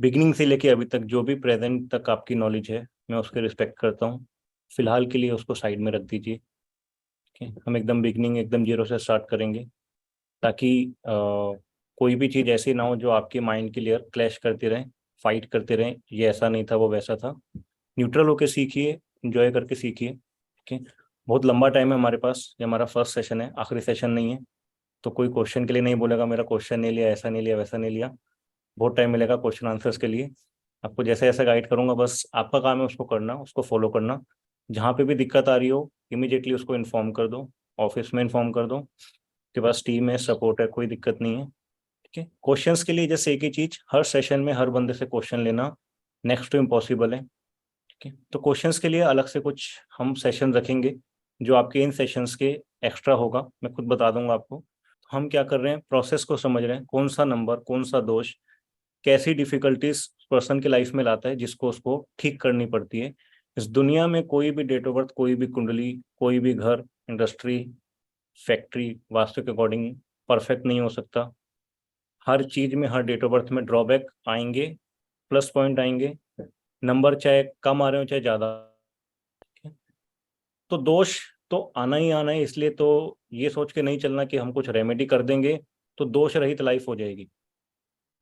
Beginning से लेके अभी तक जो भी प्रेजेंट तक आपकी नॉलेज है मैं उसके रिस्पेक्ट करता हूँ। फिलहाल के लिए उसको साइड में रख दीजिए। ठीक है, हम एकदम बिगिनिंग एकदम जीरो से स्टार्ट करेंगे, ताकि कोई भी चीज़ ऐसी ना हो जो आपके माइंड के लिए क्लैश करते रहें, फाइट करते रहें, ये ऐसा नहीं था वो वैसा था। न्यूट्रल होके सीखिए, इंजॉय करके सीखिए। ठीक है, बहुत लंबा टाइम है हमारे पास, ये हमारा फर्स्ट सेशन है, आखिरी सेशन नहीं है। तो कोई क्वेश्चन के लिए नहीं बोलेगा मेरा क्वेश्चन नहीं लिया, ऐसा नहीं लिया, वैसा नहीं लिया। बहुत टाइम मिलेगा क्वेश्चन आंसर्स के लिए। आपको जैसे जैसे गाइड करूंगा, बस आपका काम है उसको करना, उसको फॉलो करना। जहाँ पे भी दिक्कत आ रही हो इमीडिएटली उसको इन्फॉर्म कर दो, ऑफिस में इन्फॉर्म कर दो। के पास टीम है, सपोर्ट है, कोई दिक्कत नहीं है। ठीक है, क्वेश्चंस के लिए जैसे एक ही चीज, हर सेशन में हर बंदे से क्वेश्चन लेना नेक्स्ट टू इम्पॉसिबल है। ठीक है, तो क्वेश्चंस के लिए अलग से कुछ हम सेशन रखेंगे, जो आपके इन सेशंस के एक्स्ट्रा होगा, मैं खुद बता दूंगा आपको। हम क्या कर रहे हैं, प्रोसेस को समझ रहे हैं, कौन सा नंबर, कौन सा दोष, कैसी डिफिकल्टीज पर्सन की लाइफ में लाता है, जिसको उसको ठीक करनी पड़ती है। इस दुनिया में कोई भी डेट ऑफ बर्थ, कोई भी कुंडली, कोई भी घर, इंडस्ट्री, फैक्ट्री वास्तु के अकॉर्डिंग परफेक्ट नहीं हो सकता। हर चीज में, हर डेट ऑफ बर्थ में ड्रॉबैक आएंगे, प्लस पॉइंट आएंगे। नंबर चाहे कम आ रहे हो चाहे ज्यादा, तो दोष तो आना ही आना है। इसलिए तो ये सोच के नहीं चलना कि हम कुछ रेमेडी कर देंगे तो दोष रहित लाइफ हो जाएगी।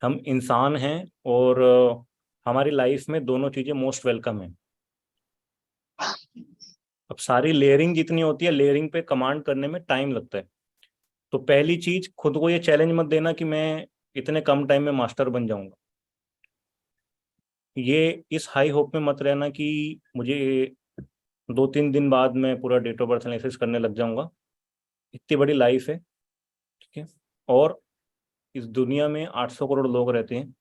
हम इंसान हैं, और हमारी लाइफ में दोनों चीजें मोस्ट वेलकम है। अब सारी लेयरिंग जितनी होती है, लेयरिंग पे कमांड करने में टाइम लगता है। तो पहली चीज, खुद को ये चैलेंज मत देना कि मैं इतने कम टाइम में मास्टर बन जाऊंगा। ये इस हाई होप में मत रहना कि मुझे 2-3 दिन बाद मैं पूरा डेट ऑफ बर्थ एनालिसिस करने लग जाऊंगा। इतनी बड़ी लाइफ है। ठीक है, और इस दुनिया में 800 करोड़ लोग रहते हैं,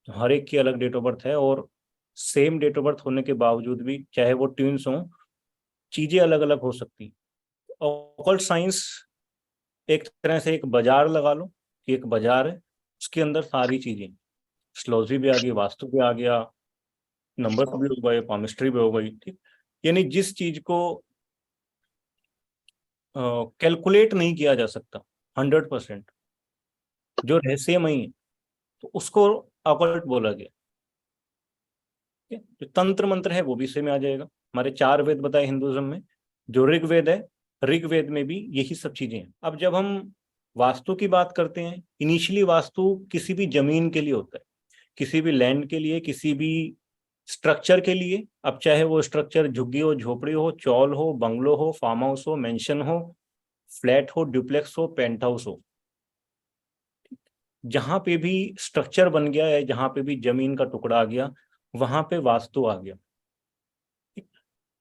तो हर एक की अलग डेट ऑफ बर्थ है, और सेम डेट ऑफ बर्थ होने के बावजूद भी, चाहे वो ट्विंस हों, चीजें अलग अलग हो सकती। ऑकल्ट साइंस एक तरह से एक बाजार लगा लो कि एक बाजार है, उसके अंदर सारी चीजें, एस्ट्रोलॉजी भी आ गई, वास्तु भी आ गया, नंबर भी हो गए, पामिस्ट्री भी हो गई। ठीक, यानी जिस चीज को कैलकुलेट नहीं किया जा सकता 100%, जो रहस्यमयी है, तो उसको ऑकल्ट बोला गया। ठीक है, जो तंत्र मंत्र है वो भी इसी में आ जाएगा। हमारे 4 वेद बताए हिंदुज्म में, जो ऋग्वेद है, ऋग्वेद में भी यही सब चीजें हैं। अब जब हम वास्तु की बात करते हैं, इनिशियली वास्तु किसी भी जमीन के लिए होता है, किसी भी लैंड के लिए, किसी भी स्ट्रक्चर के लिए। अब चाहे वो स्ट्रक्चर झुग्गी हो, झोपड़ी हो, चौल हो, बंगलो हो, फार्म हाउस हो, मेंशन हो, फ्लैट हो, डुप्लेक्स हो, पेंट हाउस हो, जहां पे भी स्ट्रक्चर बन गया है, जहां पे भी जमीन का टुकड़ा आ गया, वहां पे वास्तु आ गया।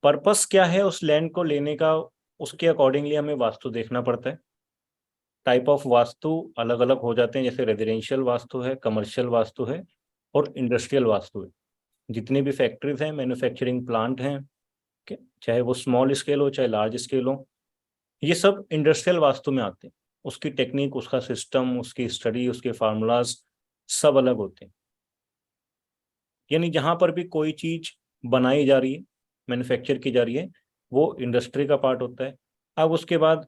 पर्पस क्या है उस लैंड को लेने का, उसके अकॉर्डिंगली हमें वास्तु देखना पड़ता है। टाइप ऑफ वास्तु अलग अलग हो जाते हैं, जैसे रेजिडेंशियल वास्तु है, कमर्शियल वास्तु है, और इंडस्ट्रियल वास्तु है। जितनी भी फैक्ट्रीज हैं, मैन्युफैक्चरिंग प्लांट हैं, चाहे वो स्मॉल स्केल हो चाहे लार्ज स्केल हो, ये सब इंडस्ट्रियल वास्तु में आते हैं। उसकी टेक्निक, उसका सिस्टम, उसकी स्टडी, उसके फार्मूलाज सब अलग होते हैं। यानी जहां पर भी कोई चीज बनाई जा रही है, मैन्युफैक्चर की जा रही है, वो इंडस्ट्री का पार्ट होता है। अब उसके बाद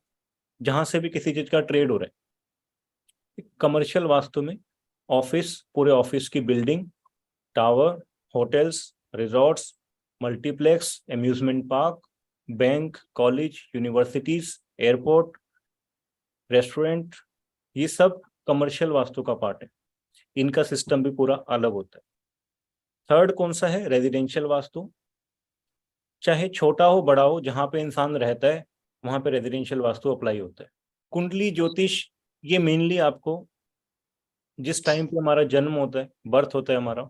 जहां से भी किसी चीज का ट्रेड हो रहा है, कमर्शियल वास्तु में ऑफिस, पूरे ऑफिस की building, tower, hotels, resorts, multiplex, amusement park, bank, college, universities, airport, restaurant, ये सब कमर्शियल वास्तु का पार्ट है। इनका सिस्टम भी पूरा अलग होता है। थर्ड कौन सा है, रेजिडेंशियल वास्तु। चाहे छोटा हो बड़ा हो, जहां पे इंसान रहता है वहां पे रेजिडेंशियल वास्तु अप्लाई होता है। कुंडली ज्योतिष, ये मेनली आपको जिस टाइम पे हमारा जन्म होता है, बर्थ होता है हमारा,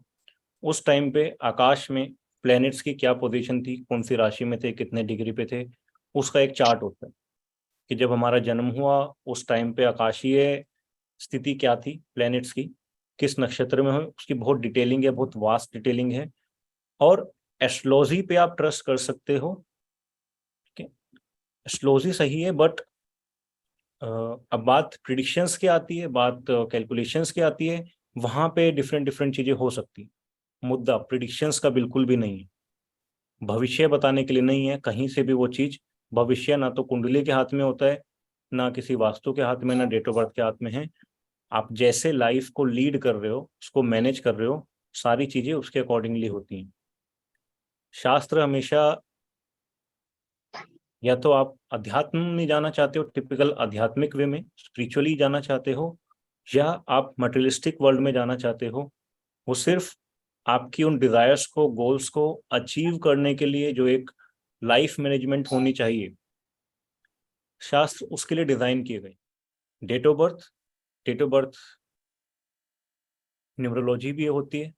उस टाइम पे आकाश में प्लैनेट्स की क्या पोजीशन थी, कौन सी राशि में थे, कितने डिग्री पे थे, उसका एक चार्ट होता है कि जब हमारा जन्म हुआ उस टाइम पे आकाशीय स्थिति क्या थी प्लैनेट्स की, किस नक्षत्र में हो, उसकी बहुत डिटेलिंग है, बहुत वास्ट डिटेलिंग है। और एस्ट्रोलॉजी पे आप ट्रस्ट कर सकते हो। ठीक है, एस्ट्रोलॉजी सही है, बट अब बात प्रिडिक्शंस की आती है, बात कैलकुलेशंस की आती है, वहां पे डिफरेंट डिफरेंट चीजें हो सकती है। मुद्दा प्रिडिक्शंस का बिल्कुल भी नहीं है, भविष्य बताने के लिए नहीं है कहीं से भी वो चीज। भविष्य ना तो कुंडली के हाथ में होता है, ना किसी वास्तु के हाथ में, ना डेट ऑफ बर्थ के हाथ में है। आप जैसे लाइफ को लीड कर रहे हो, उसको मैनेज कर रहे हो, सारी चीजें उसके अकॉर्डिंगली होती हैं। शास्त्र हमेशा, या तो आप अध्यात्म में जाना चाहते हो, टिपिकल आध्यात्मिक वे में स्पिरिचुअली जाना चाहते हो, या आप मटेरियलिस्टिक वर्ल्ड में जाना चाहते हो, वो सिर्फ आपकी उन डिजायर्स को, गोल्स को अचीव करने के लिए जो एक लाइफ मैनेजमेंट होनी चाहिए, शास्त्र उसके लिए डिजाइन किए गए। डेट ऑफ बर्थ न्यूमरोलॉजी भी होती है,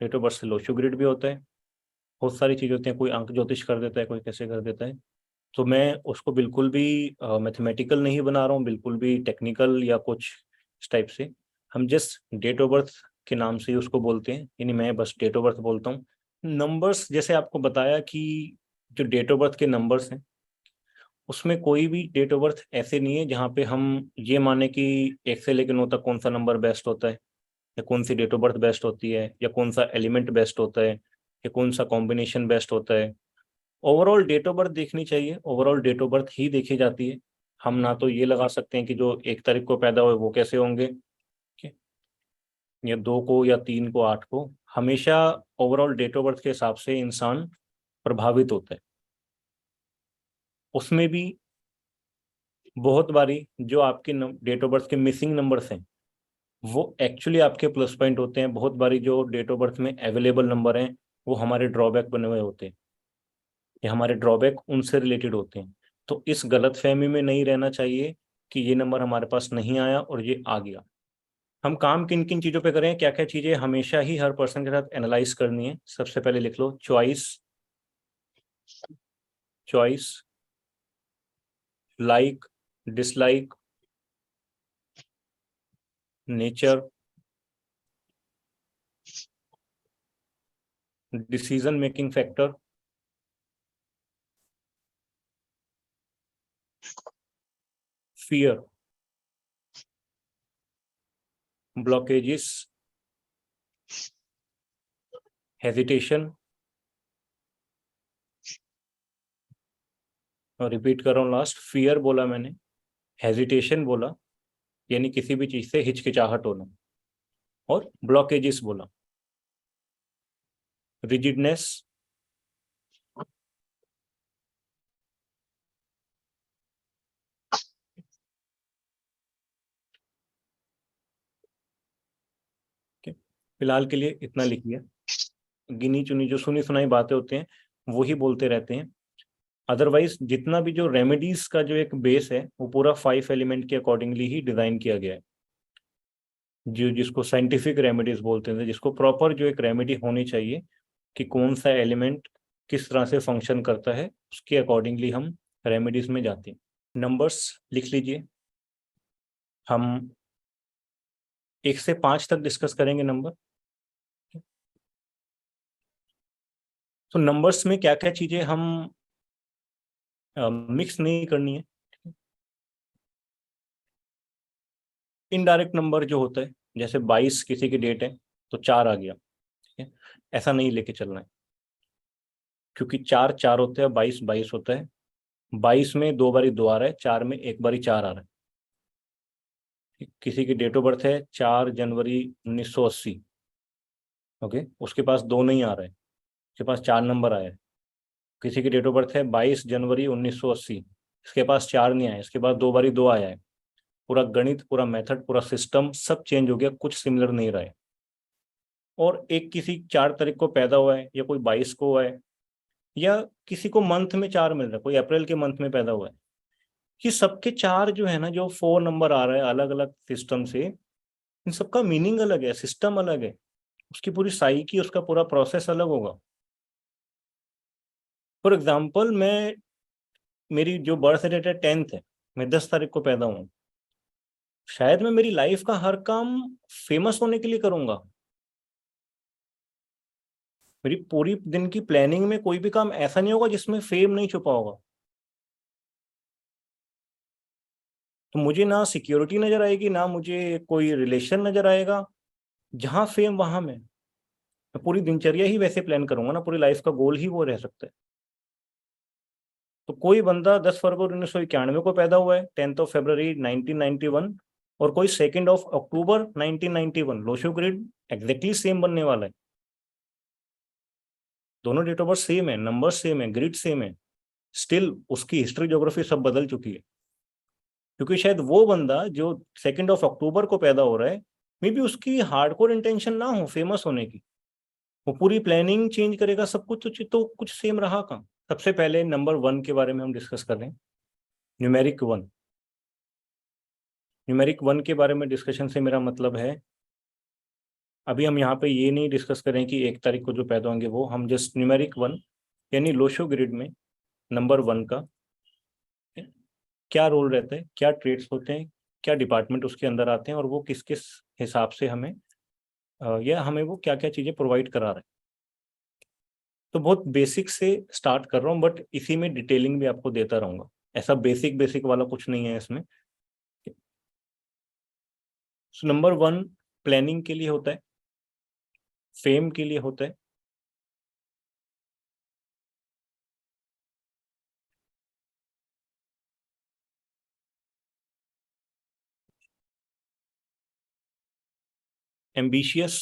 डेट ऑफ बर्थ से लोशो ग्रिड भी होता है, बहुत सारी चीजें होती हैं। कोई अंक ज्योतिष कर देता है, कोई कैसे कर देता है। तो मैं उसको बिल्कुल भी मैथमेटिकल नहीं बना रहा हूँ, बिल्कुल भी टेक्निकल या कुछ इस टाइप से। हम जस्ट डेट ऑफ बर्थ के नाम से ही उसको बोलते हैं, यानी मैं बस डेट ऑफ बर्थ बोलता हूँ। नंबर्स, जैसे आपको बताया कि जो डेट ऑफ बर्थ के नंबर्स हैं, उसमें कोई भी डेट ऑफ बर्थ ऐसे नहीं है जहाँ पे हम ये माने कि 1 से लेकर 9 तक कौन सा नंबर बेस्ट होता है, या कौन सी डेट ऑफ बर्थ बेस्ट होती है, या कौन सा एलिमेंट बेस्ट होता है, या कौन सा कॉम्बिनेशन बेस्ट होता है। ओवरऑल डेट ऑफ बर्थ देखनी चाहिए, ओवरऑल डेट ऑफ बर्थ ही देखी जाती है। हम ना तो ये लगा सकते हैं कि जो 1 तारीख को पैदा हुए वो कैसे होंगे, ठीक है, या 2 को या 3 को 8 को। हमेशा ओवरऑल डेट ऑफ बर्थ के हिसाब से इंसान प्रभावित होता है। उसमें भी बहुत बारी जो आपके डेट ऑफ बर्थ के मिसिंग नंबर्स हैं, वो एक्चुअली आपके प्लस पॉइंट होते हैं। बहुत बारी जो डेट ऑफ बर्थ में अवेलेबल नंबर हैं, वो हमारे ड्रॉबैक बने हुए होते हैं, या हमारे ड्रॉबैक उनसे रिलेटेड होते हैं। तो इस गलतफहमी में नहीं रहना चाहिए कि ये नंबर हमारे पास नहीं आया और ये आ गया। हम काम किन किन चीज़ों पे करें, क्या क्या चीज़ें हमेशा ही हर पर्सन के साथ एनालाइज करनी है। सबसे पहले लिख लो choice, choice, like, dislike, nature, decision making factor, fear, blockages, hesitation, और रिपीट कर रहा हूँ लास्ट, फियर बोला मैंने, हेजिटेशन बोला यानी किसी भी चीज से हिचकिचाहट होना, और ब्लॉकेजेस बोला, रिजिडनेस, फिलहाल के लिए इतना लिखिए। गिनी चुनी जो सुनी सुनाई बातें होते हैं वो ही बोलते रहते हैं। अदरवाइज जितना भी जो रेमेडीज का जो एक बेस है, वो पूरा 5 एलिमेंट के अकॉर्डिंगली ही डिजाइन किया गया है, जो जिसको साइंटिफिक रेमेडीज बोलते हैं, जिसको प्रॉपर जो एक रेमेडी होनी चाहिए कि कौन सा एलिमेंट किस तरह से फंक्शन करता है, उसके अकॉर्डिंगली हम रेमेडीज में जाते हैं। नंबर्स लिख लीजिए। हम 1 से 5 तक डिस्कस करेंगे नंबर। तो नंबर्स में क्या क्या चीजें हम मिक्स नहीं करनी है। इनडायरेक्ट नंबर जो होता है, जैसे 22 किसी की डेट है तो 4 आ गया, ठीक है, ऐसा नहीं लेके चलना है, क्योंकि 4 4 होते हैं, 22 22 होता है। 22 में 2 बारी 2 आ रहा है, 4 में 1 बारी 4 आ रहा है। किसी की डेट ऑफ बर्थ है 4 जनवरी 1980, ओके, उसके पास 2 नहीं आ रहा है, उसके पास 4 नंबर आया है। किसी की डेट ऑफ बर्थ है 22 जनवरी 1980, इसके पास 4 नहीं आया, इसके पास 2 बारी 2 आया है। पूरा गणित, पूरा मेथड, पूरा सिस्टम सब चेंज हो गया, कुछ सिमिलर नहीं रहा है। और एक किसी 4 तारीख को पैदा हुआ है, या कोई 22 को हुआ है, या किसी को मंथ में 4 मिल रहा है, कोई अप्रैल के मंथ में पैदा हुआ है, कि सबके 4 जो है ना, जो 4 नंबर आ रहा है अलग अलग सिस्टम से, इन सबका मीनिंग अलग है, सिस्टम अलग है, उसकी पूरी साइकी, उसका पूरा प्रोसेस अलग होगा। फॉर एग्जाम्पल, मैं, मेरी जो बर्थ डेट है 10th है, मैं 10 तारीख को पैदा हूँ, शायद मैं मेरी लाइफ का हर काम फेमस होने के लिए करूंगा। मेरी पूरी दिन की प्लानिंग में कोई भी काम ऐसा नहीं होगा जिसमें फेम नहीं छुपा होगा। तो मुझे ना सिक्योरिटी नजर आएगी, ना मुझे कोई रिलेशन नजर आएगा। जहां फेम वहां मैं पूरी दिनचर्या ही वैसे प्लान करूंगा ना, पूरी लाइफ का गोल ही वो रह सकता है। तो कोई बंदा 10 फरवरी 1991 को पैदा हुआ है, 10 फरवरी 1991, और कोई 2 अक्टूबर 1991, लोशो ग्रिड एग्जैक्टली सेम बनने वाला है। दोनों डेट ऑफ बर्थ सेम है, नंबर सेम है, ग्रिड सेम है, स्टिल उसकी हिस्ट्री ज्योग्राफी सब बदल चुकी है। क्योंकि शायद वो बंदा जो 2 अक्टूबर को पैदा हो रहा है, मे बी उसकी हार्डकोर इंटेंशन ना हो फेमस होने की, वो पूरी प्लानिंग चेंज करेगा, सब कुछ तो कुछ सेम रहा कहाँ। सबसे पहले नंबर 1 के बारे में हम डिस्कस कर रहे हैं, न्यूमेरिक 1। न्यूमेरिक 1 के बारे में डिस्कशन से मेरा मतलब है, अभी हम यहाँ पे ये नहीं डिस्कस करें कि 1 तारीख को जो पैदा होंगे वो, हम जस्ट न्यूमेरिक 1 यानी लोशो ग्रिड में नंबर 1 का क्या रोल रहता है, क्या ट्रेड्स होते हैं, क्या डिपार्टमेंट उसके अंदर आते हैं, और वो किस किस हिसाब से हमें या हमें वो क्या क्या चीज़ें प्रोवाइड करा रहे हैं। तो बहुत बेसिक से स्टार्ट कर रहा हूँ, बट इसी में डिटेलिंग भी आपको देता रहूँगा, ऐसा बेसिक बेसिक वाला कुछ नहीं है इसमें। सो नंबर 1 प्लानिंग के लिए होता है, फेम के लिए होता है, एम्बिशियस,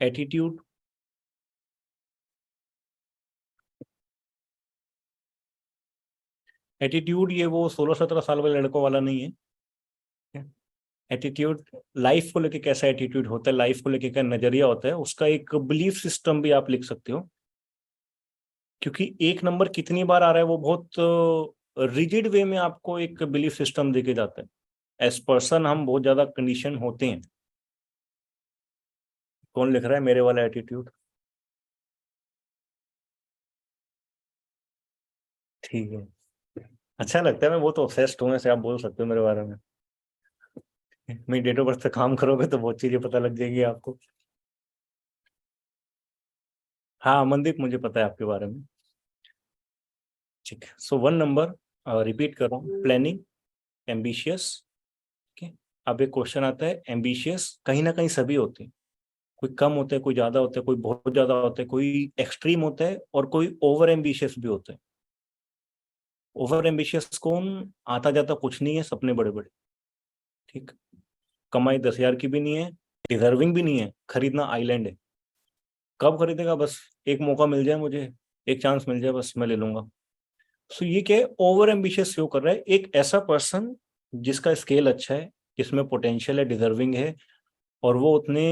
एटीट्यूड, एटीट्यूड ये वो 16-17 साल वाले लड़कों वाला नहीं है। एटीट्यूड लाइफ को लेके कैसा एटीट्यूड होता है, लाइफ को लेके क्या नजरिया होता है, उसका एक बिलीफ सिस्टम भी आप लिख सकते हो। क्योंकि एक नंबर कितनी बार आ रहा है वो बहुत रिजिड वे में आपको एक बिलीफ सिस्टम देके जाता है। एज पर्सन हम बहुत ज्यादा कंडीशन होते हैं। कौन लिख रहा है मेरे वाला एटीट्यूड? ठीक है, अच्छा लगता है, मैं बहुत ऑब्सेस्ड हूँ, ऐसे आप बोल सकते हो मेरे बारे में। मेरी डेट ऑफ बर्थ पे काम करोगे तो बहुत चीजें पता लग जाएगी आपको। हाँ अमनदीप, मुझे पता है आपके बारे में। ठीक है, सो 1 नंबर रिपीट कर रहा हूँ, प्लानिंग, एम्बिशियस। ठीक है, अब एक क्वेश्चन आता है, एम्बिशियस कहीं ना कहीं सभी होते हैं, कोई कम होता है, कोई ज्यादा होता है, कोई बहुत ज्यादा होता है, कोई एक्सट्रीम होता है, और कोई ओवर एम्बिशियस भी होता है। ओवर एम्बिशियस कौन? आता जाता कुछ नहीं है, सपने बड़े बड़े। ठीक, कमाई 10,000 की भी नहीं है, डिजर्विंग भी नहीं है, खरीदना आइलैंड है। कब खरीदेगा? बस एक मौका मिल जाए मुझे, एक चांस मिल जाए, बस मैं ले लूंगा। सो ये क्या है, ओवर एम्बिशियस शो कर रहा है एक ऐसा पर्सन जिसका स्केल अच्छा है, जिसमें पोटेंशियल है, डिजर्विंग है, और वो उतने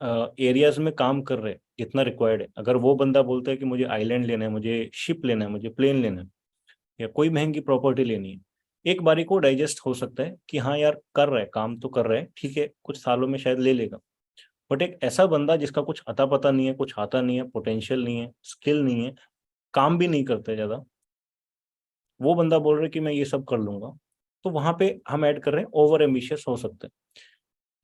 एरियाज में काम कर रहे हैं जितना रिक्वायर्ड है। अगर वो बंदा बोलता है कि मुझे आइलैंड लेना है, मुझे शिप लेना है, मुझे प्लेन लेना है, या कोई महंगी प्रॉपर्टी लेनी है, एक बारी को डाइजेस्ट हो सकता है कि हाँ यार कर रहा है, काम तो कर रहा है, ठीक है, कुछ सालों में शायद ले लेगा। बट एक ऐसा बंदा जिसका कुछ अता पता नहीं है, कुछ आता नहीं है, पोटेंशियल नहीं है, स्किल नहीं है, काम भी नहीं करते ज्यादा, वो बंदा बोल रहा है कि मैं ये सब कर लूंगा, तो वहां पे हम ऐड कर रहे हैं ओवर एम्बिशियस हो सकते हैं।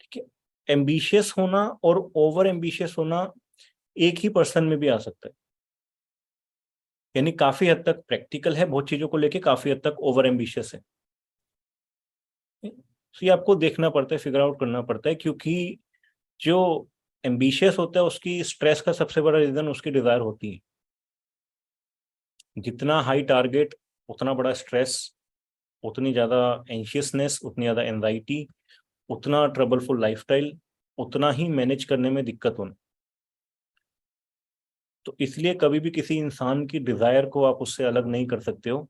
ठीक है, एम्बिशियस होना और ओवर एम्बिशियस होना एक ही पर्सन में भी आ सकता है, यानी काफी हद तक प्रैक्टिकल है, बहुत चीजों को लेके काफी हद तक ओवर एम्बिशियस है। तो ये आपको देखना पड़ता है, फिगर आउट करना पड़ता है, क्योंकि जो एम्बिशियस होता है उसकी स्ट्रेस का सबसे बड़ा रीजन उसकी डिजायर होती है। जितना हाई टारगेट उतना बड़ा स्ट्रेस, उतनी ज्यादा एंशियसनेस, उतनी ज्यादा एंजाइटी, उतना ट्रबलफुल लाइफस्टाइल, उतना ही मैनेज करने में दिक्कत होना। तो इसलिए कभी भी किसी इंसान की डिजायर को आप उससे अलग नहीं कर सकते हो,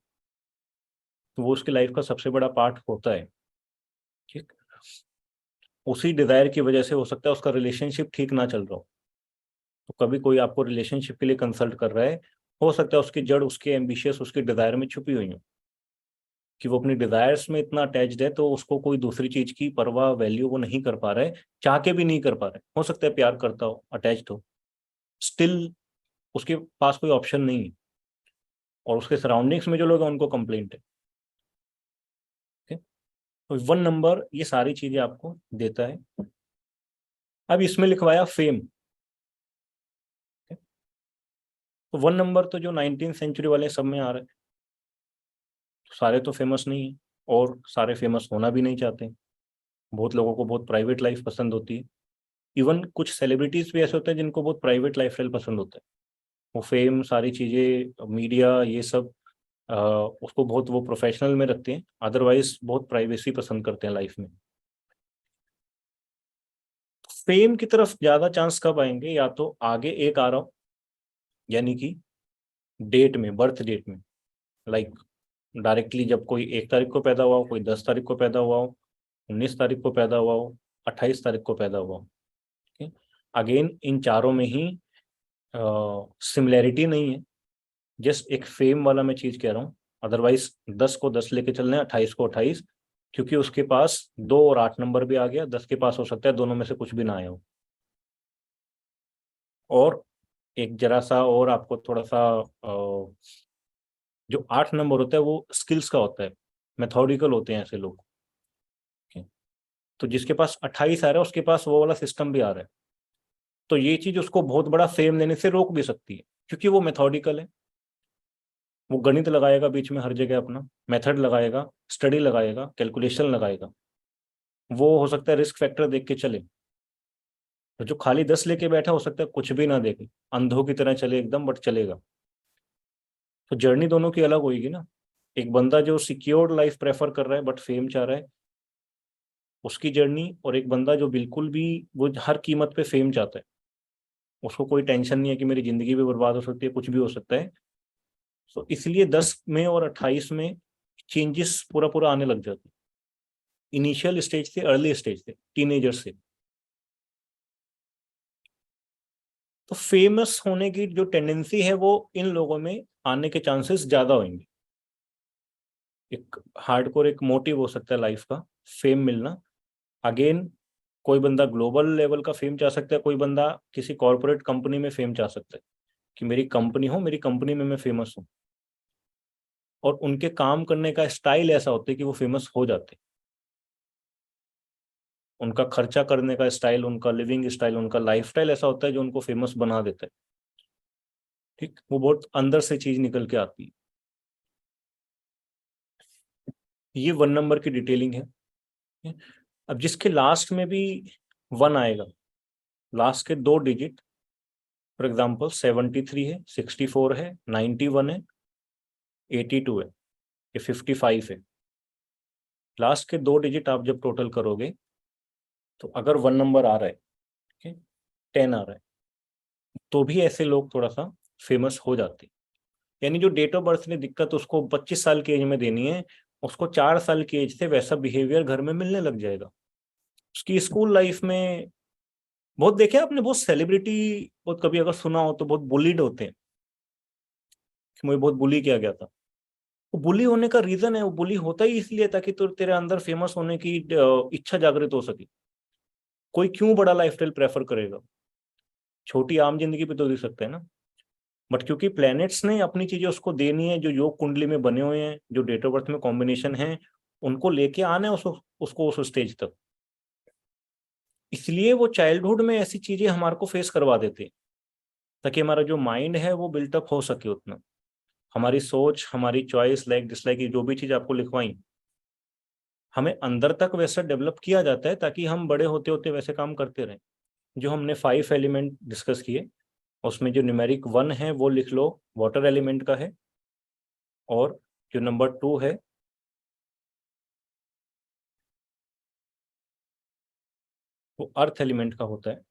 तो वो उसकी लाइफ का सबसे बड़ा पार्ट होता है। ठीक, उसी डिजायर की वजह से हो सकता है उसका रिलेशनशिप ठीक ना चल रहा हो, तो कभी कोई आपको रिलेशनशिप के लिए कंसल्ट कर रहा है, हो सकता है उसकी जड़ उसके एम्बिशियस, उसकी डिजायर में छुपी हुई हो, कि वो अपनी डिजायर्स में इतना अटैच्ड है, तो उसको कोई दूसरी चीज की परवाह, वैल्यू वो नहीं कर पा रहा है, चाह के भी नहीं कर पा रहा है। हो सकता है प्यार करता हो, अटैच्ड हो, स्टिल उसके पास कोई ऑप्शन नहीं है, और उसके सराउंडिंग्स में जो लोग हैं उनको कंप्लेंट है। ठीक है, तो 1 नंबर ये सारी चीजें आपको देता है। अब इसमें लिखवाया फेम। तो 1 नंबर तो जो 19th सेंचुरी वाले सब में आ रहे हैं, तो सारे तो फेमस नहीं है, और सारे फेमस होना भी नहीं चाहते। बहुत लोगों को बहुत प्राइवेट लाइफ पसंद होती है। इवन कुछ सेलिब्रिटीज भी ऐसे होते हैं जिनको बहुत प्राइवेट लाइफस्टाइल पसंद होता है। वो फेम, सारी चीजें, मीडिया, ये सब उसको बहुत वो प्रोफेशनल में रखते हैं, अदरवाइज बहुत प्राइवेसी पसंद करते हैं लाइफ में। फेम की तरफ ज्यादा चांस कब आएंगे, या तो आगे एक आ रहा हो, यानी कि डेट में, बर्थ डेट में, लाइक डायरेक्टली जब कोई 1 तारीख को पैदा हुआ हो, कोई 10 तारीख को पैदा हुआ हो, 19 तारीख को पैदा हुआ हो, 28 तारीख को पैदा हुआ हो। अगेन इन चारों में ही सिमिलैरिटी नहीं है, जस्ट एक फेम वाला मैं चीज कह रहा हूँ। अदरवाइज 10 को 10 लेके चलना है, 28 को 28, क्योंकि उसके पास 2 और 8 नंबर भी आ गया, 10 के पास हो सकता है दोनों में से कुछ भी ना आया हो। और एक जरा सा और आपको थोड़ा सा, जो 8 नंबर होता है वो स्किल्स का होता है, मेथोडिकल होते हैं ऐसे लोग। तो जिसके पास 28 आ रहा है उसके पास वो वाला सिस्टम भी आ रहा है, तो ये चीज उसको बहुत बड़ा फेम लेने से रोक भी सकती है, क्योंकि वो मेथोडिकल है। वो गणित लगाएगा बीच में हर जगह, अपना मेथड लगाएगा, स्टडी लगाएगा, कैलकुलेशन लगाएगा। वो हो सकता है रिस्क फैक्टर देख के चले। तो जो खाली 10 लेके बैठा हो सकता है कुछ भी ना देखे, अंधों की तरह चले एकदम, बट चलेगा। तो जर्नी दोनों की अलग होगी ना। एक बंदा जो सिक्योर्ड लाइफ प्रेफर कर रहा है बट फेम चाह रहा है, उसकी जर्नी, और एक बंदा जो बिल्कुल भी वो हर कीमत पे फेम चाहता है, उसको कोई टेंशन नहीं है कि मेरी जिंदगी भी बर्बाद हो सकती है, कुछ भी हो सकता है। तो इसलिए 10 में और 28 में चेंजेस पूरा पूरा आने लग जाते हैं, इनिशियल स्टेज से, अर्ली स्टेज से, टीनेजर से। तो फेमस होने की जो टेंडेंसी है वो इन लोगों में आने के चांसेस ज्यादा होंगे। एक हार्डकोर एक मोटिव हो सकता है लाइफ का, फेम मिलना। अगेन कोई बंदा ग्लोबल लेवल का फेम चाह सकता है, कोई बंदा किसी कॉर्पोरेट कंपनी में फेम चाह सकता है कि मेरी कंपनी हो, मेरी कंपनी में मैं फेमस हूँ। और उनके काम करने का स्टाइल ऐसा होता है कि वो फेमस हो जाते हैं। उनका खर्चा करने का स्टाइल, उनका लिविंग स्टाइल, उनका लाइफस्टाइल ऐसा होता है जो उनको फेमस बना देता है। ठीक, वो बहुत अंदर से चीज निकल के आती है। ये 1 नंबर की डिटेलिंग है। अब जिसके लास्ट में भी 1 आएगा, लास्ट के 2 डिजिट, फॉर एग्जाम्पल 73 है, 64 है, 91 है, 82 है, ये 55 है। लास्ट के 2 डिजिट आप जब टोटल करोगे, तो अगर 1 नंबर आ रहा है, ठीक है, 10 आ रहा है, तो भी ऐसे लोग थोड़ा सा फेमस हो जाते हैं। यानी जो डेट ऑफ बर्थ ने दिक्कत उसको 25 साल की एज में देनी है, उसको 4 साल की एज से वैसा बिहेवियर घर में मिलने लग जाएगा। उसकी स्कूल लाइफ में बहुत देखे आपने, बहुत सेलिब्रिटी, बहुत कभी अगर सुना हो तो बहुत बुलीड होते हैं कि मुझे बहुत बुली किया गया था। वो बुली होने का रीजन है, वो बुली होता ही इसलिए ताकि तो तेरे अंदर फेमस होने की इच्छा जागृत हो सके। कोई क्यों बड़ा लाइफस्टाइल प्रेफर करेगा, छोटी आम जिंदगी पे तो दे सकते हैं ना। बट क्योंकि प्लैनेट्स ने अपनी चीजें उसको देनी है, जो योग कुंडली में बने हुए हैं, जो डेट ऑफ बर्थ में कॉम्बिनेशन है, उनको लेके आना है उसको उस स्टेज तक। इसलिए वो चाइल्डहुड में ऐसी चीजें हमारे को फेस करवा देते हैं, ताकि हमारा जो माइंड है वो बिल्टअप हो सके उतना। हमारी सोच, हमारी चॉइस, लाइक डिसलाइक, जो भी चीज आपको लिखवाई, हमें अंदर तक वैसा डेवलप किया जाता है ताकि हम बड़े होते होते वैसे काम करते रहें। जो हमने 5 एलिमेंट डिस्कस किए, उसमें जो न्यूमेरिक 1 है वो लिख लो, वाटर एलिमेंट का है। और जो नंबर 2 है वो अर्थ एलिमेंट का होता है।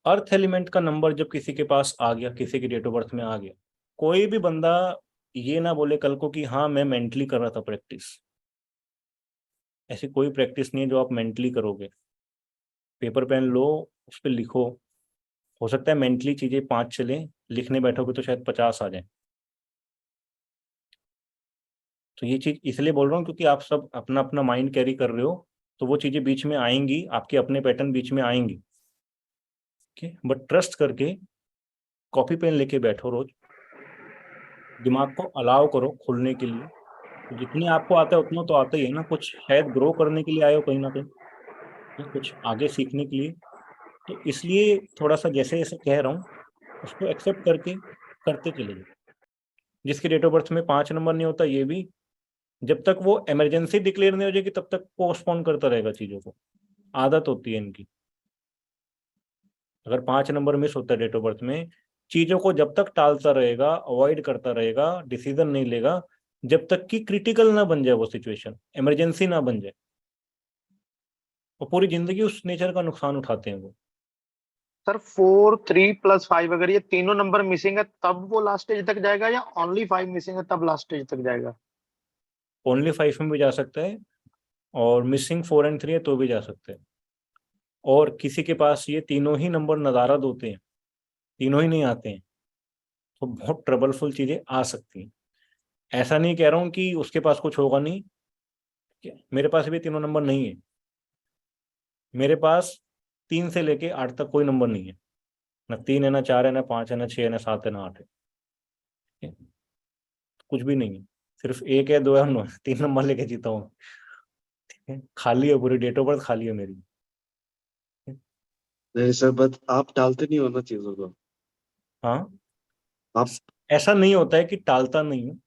अर्थ एलिमेंट का नंबर जब किसी के पास आ गया, किसी की डेट ऑफ बर्थ में आ गया, कोई भी बंदा ये ना बोले कल को कि हाँ मैं मेंटली कर रहा था प्रैक्टिस। ऐसी कोई प्रैक्टिस नहीं है जो आप मेंटली करोगे। पेपर पेन लो, उस पर लिखो। हो सकता है मेंटली चीजें 5 चलें, लिखने बैठोगे तो शायद 50 आ जाए। तो ये चीज इसलिए बोल रहा हूँ क्योंकि आप सब अपना अपना माइंड कैरी कर रहे हो, तो वो चीजें बीच में आएंगी, आपके अपने पैटर्न बीच में आएंगी। ठीक, बट ट्रस्ट करके कॉपी पेन लेके बैठो रोज, दिमाग को अलाउ करो खुलने के लिए। तो जितने आपको आता है उतना तो आता ही है ना, कुछ शायद ग्रो करने के लिए आए हो कहीं ना कहीं, या कुछ आगे सीखने के लिए। तो इसलिए थोड़ा सा जैसे जैसे कह रहा हूँ उसको एक्सेप्ट करके करते चले जाओ। जिसकी डेट ऑफ बर्थ में 5 नंबर नहीं होता, ये भी जब तक वो इमरजेंसी डिक्लेयर नहीं हो जाएगी तब तक पोस्टपोन करता रहेगा चीजों को। आदत होती है इनकी। अगर 5 नंबर मिस होता है डेट ऑफ बर्थ में, चीजों को जब तक टालता रहेगा, अवॉइड करता रहेगा, डिसीजन नहीं लेगा, जब तक कि क्रिटिकल ना बन जाए वो सिचुएशन, इमरजेंसी ना बन जाए, और पूरी जिंदगी उस नेचर का नुकसान उठाते हैं वो। सर 4 3 + 5 अगर ये तीनों नंबर मिसिंग है तब वो लास्ट स्टेज तक जाएगा, या ओनली 5 मिसिंग है तब लास्ट स्टेज तक जाएगा? ओनली 5 में भी जा सकता है, और मिसिंग 4 और 3 है तो भी जा सकते हैं। और किसी के पास ये तीनों ही नंबर नदारद होते हैं, तीनों ही नहीं आते हैं, तो बहुत ट्रबलफुल चीजें आ सकती हैं। ऐसा नहीं कह रहा हूँ कि उसके पास कुछ होगा नहीं, मेरे पास भी तीनों नंबर नहीं है। मेरे पास 3 से लेके 8 तक कोई नंबर नहीं है, ना 3 है, ना 4 है, ना 5 है, ना 6 है, ना 7 है, ना 8 है। ठीक है? कुछ भी नहीं है, सिर्फ 1 है, 2 है और 9 है, 3 नंबर लेके जीता हूँ। ठीक है? खाली है, पूरी डेट ऑफ बर्थ खाली है मेरी। नहीं सर, बट आप टालते नहीं हो ना चीजों को। हाँ, आप ऐसा नहीं होता है कि टालता नहीं हूँ।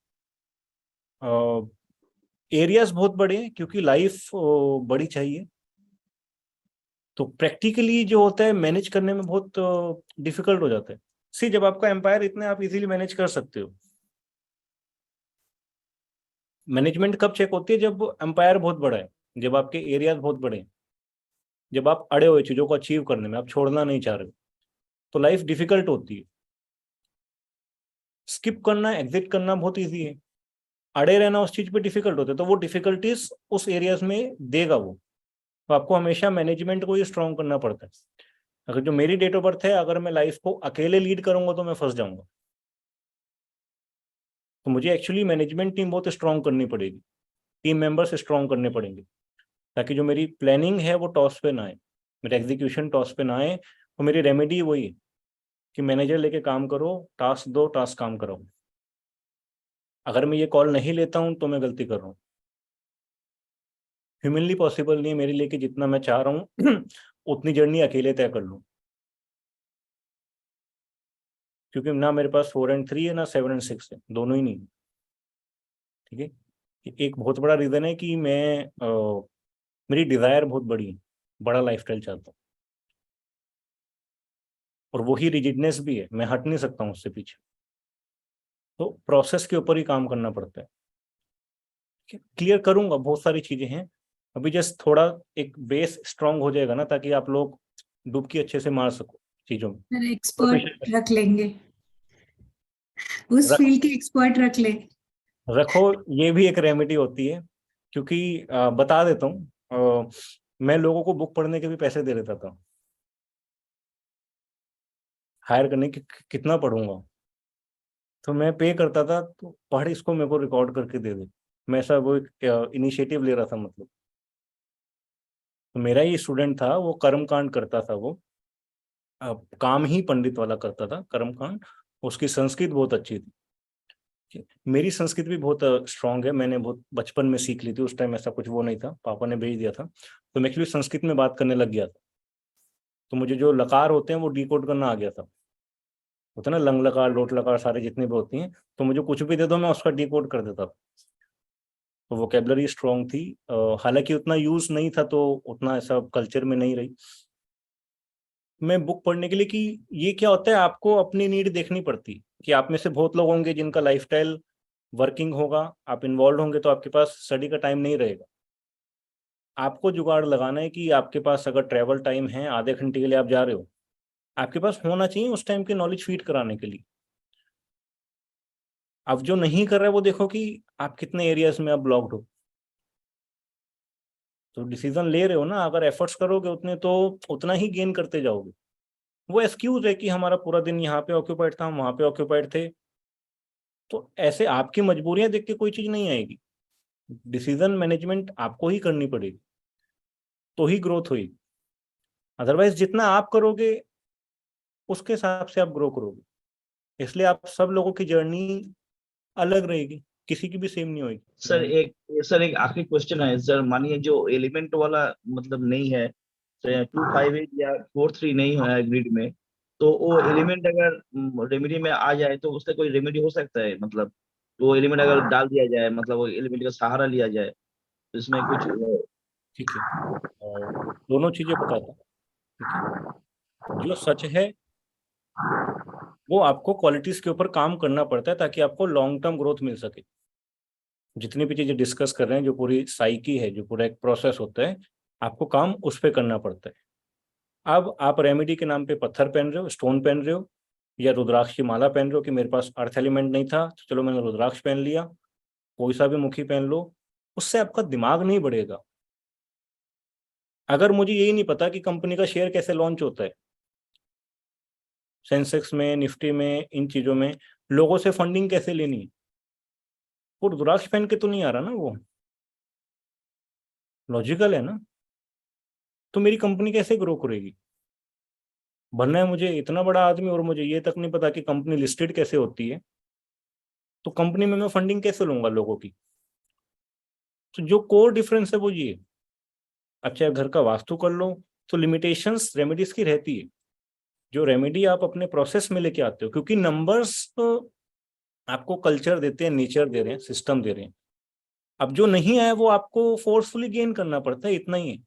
एरियाज बहुत बड़े हैं क्योंकि लाइफ बड़ी चाहिए, तो प्रैक्टिकली जो होता है मैनेज करने में बहुत डिफिकल्ट हो जाता है। सी, जब आपका एम्पायर इतने आप इजीली मैनेज कर सकते हो। मैनेजमेंट कब चेक होती है? जब एम्पायर बहुत बड़ा है, जब आपके एरियाज बहुत बड़े हैं, जब आप अड़े हुए चीजों को अचीव करने में, आप छोड़ना नहीं चाह रहे हो, तो लाइफ डिफिकल्ट होती है। स्किप करना, एग्जिट करना बहुत ईजी है, अड़े रहना उस चीज पे डिफिकल्ट होता है, तो वो डिफिकल्टीज उस एरियाज में देगा वो। तो आपको हमेशा मैनेजमेंट को ही स्ट्रॉन्ग करना पड़ता है। अगर जो मेरी डेट ऑफ बर्थ है, अगर मैं लाइफ को अकेले लीड करूंगा तो मैं फंस जाऊंगा। तो मुझे एक्चुअली मैनेजमेंट टीम बहुत स्ट्रॉन्ग करनी पड़ेगी, टीम मेंबर्स स्ट्रॉन्ग करने पड़ेंगे, ताकि जो मेरी प्लानिंग है वो टॉस पे ना आए, मेरा एग्जीक्यूशन टॉस पे ना आए। तो मेरी रेमेडी वही है कि मैनेजर लेके काम करो, टास्क दो, टास्क काम कराओ। अगर मैं ये कॉल नहीं लेता हूँ तो मैं गलती कर रहा हूँ। ह्यूमनली पॉसिबल नहीं है मेरे लिए कि जितना मैं चाह रहा हूँ उतनी जर्नी अकेले तय कर लूँ, क्योंकि ना मेरे पास 4 और 3 है, ना 7 और 6 है, दोनों ही नहीं है। ठीक है? एक बहुत बड़ा रीजन है कि मेरी डिजायर बहुत बड़ी है, बड़ा लाइफस्टाइल चाहता हूँ, और वही रिजिडनेस भी है, मैं हट नहीं सकता हूँ उससे पीछे। तो प्रोसेस के ऊपर ही काम करना पड़ता है। क्लियर करूंगा, बहुत सारी चीजें हैं अभी, जस्ट थोड़ा एक बेस स्ट्रांग हो जाएगा ना, ताकि आप लोग डुबकी अच्छे से मार सको चीजों में। सर प्रोफेशन एक्सपर्ट रख लेंगे, उस रख फील्ड के एक्सपर्ट रख ले। रखो, ये भी एक रेमेडी होती है। क्योंकि बता देता हूँ, मैं लोगों को बुक पढ़ने के भी पैसे दे देता था, हायर करने की, कितना पढ़ूंगा, तो मैं पे करता था, तो पढ़ इसको, मेरे को रिकॉर्ड करके दे दे। मैं ऐसा वो एक इनिशिएटिव ले रहा था, मतलब। तो मेरा ही स्टूडेंट था, वो कर्म कांड करता था, वो काम ही पंडित वाला करता था, कर्म कांड। उसकी संस्कृत बहुत अच्छी थी। मेरी संस्कृत भी बहुत स्ट्रांग है, मैंने बहुत बचपन में सीख ली थी, उस टाइम ऐसा कुछ वो नहीं था, पापा ने भेज दिया था, तो मैं एक्चुअली संस्कृत में बात करने लग गया था। तो मुझे जो लकार होते हैं वो डिकोड करना आ गया था, होता है ना, लंग लकार, लोट लकार, सारे जितने भी होती हैं, तो मुझे कुछ भी दे दो मैं उसका डिकोड कर देता था। तो वोकेबलरी स्ट्रांग थी। हालांकि उतना यूज नहीं था, तो उतना ऐसा कल्चर में नहीं रही मैं बुक पढ़ने के लिए। कि ये क्या होता है, आपको अपनी नीड देखनी पड़ती, कि आप में से बहुत लोग होंगे जिनका लाइफस्टाइल वर्किंग होगा, आप इन्वॉल्व होंगे, तो आपके पास स्टडी का टाइम नहीं रहेगा। आपको जुगाड़ लगाना है कि आपके पास अगर ट्रैवल टाइम है, आधे घंटे के लिए आप जा रहे हो, आपके पास होना चाहिए उस टाइम की नॉलेज फीड कराने के लिए। अब जो नहीं कर रहा है वो देखो कि आप कितने एरियाज में आप ब्लॉक्ड हो। तो डिसीजन ले रहे हो ना, अगर एफर्ट्स करोगे उतने, तो उतना ही गेन करते जाओगे। वो एक्सक्यूज है कि हमारा पूरा दिन यहाँ पे ऑक्यूपाइड था, हम वहां पे ऑक्यूपाइड थे, तो ऐसे आपकी मजबूरियां देख के कोई चीज नहीं आएगी। डिसीजन मैनेजमेंट आपको ही करनी पड़ेगी, तो ही ग्रोथ होगी। अदरवाइज जितना आप करोगे उसके हिसाब से आप ग्रो करोगे। इसलिए आप सब लोगों की जर्नी अलग रहेगी, किसी की भी सेम नहीं होगी। सर एक आखिरी क्वेश्चन है सर। मानिए जो एलिमेंट वाला मतलब नहीं है, 258 या 43 नहीं है ग्रिड में, तो वो एलिमेंट अगर रेमेडी में आ जाए तो उससे कोई रेमेडी हो सकता है? मतलब वो एलिमेंट अगर डाल दिया जाए, मतलब वो एलिमेंट का सहारा लिया जाए, तो इसमें कुछ ठीक है, और दोनों चीजें बताता हूँ। ठीक है, जो सच है वो आपको क्वालिटीज के ऊपर काम करना पड़ता है, ताकि आपको लॉन्ग टर्म ग्रोथ मिल सके। जितनी भी चीजें डिस्कस कर रहे हैं, जो पूरी साइकी है, जो पूरा एक प्रोसेस होता है, आपको काम उस पर करना पड़ता है। अब आप रेमेडी के नाम पे पत्थर पहन रहे हो, स्टोन पहन रहे हो, या रुद्राक्ष की माला पहन रहे हो कि मेरे पास अर्थ एलिमेंट नहीं था तो चलो मैंने रुद्राक्ष पहन लिया, कोई सा भी मुखी पहन लो, उससे आपका दिमाग नहीं बढ़ेगा। अगर मुझे यही नहीं पता कि कंपनी का शेयर कैसे लॉन्च होता है, सेंसेक्स में, निफ्टी में, इन चीजों में लोगों से फंडिंग कैसे लेनी है, वो रुद्राक्ष पहन के तो नहीं आ रहा ना, वो लॉजिकल है ना। तो मेरी कंपनी कैसे ग्रो करेगी? बनना है मुझे इतना बड़ा आदमी और मुझे ये तक नहीं पता कि कंपनी लिस्टेड कैसे होती है, तो कंपनी में मैं फंडिंग कैसे लूंगा लोगों की? तो जो कोर डिफरेंस है वो ये, अच्छा घर का वास्तु कर लो तो लिमिटेशंस रेमेडीज की रहती है, जो रेमेडी आप अपने प्रोसेस में लेके आते हो, क्योंकि नंबर्स तो आपको कल्चर देते हैं, नेचर दे रहे हैं, सिस्टम दे रहे हैं। अब जो नहीं आया वो आपको फोर्सफुली गेन करना पड़ता है, इतना ही है।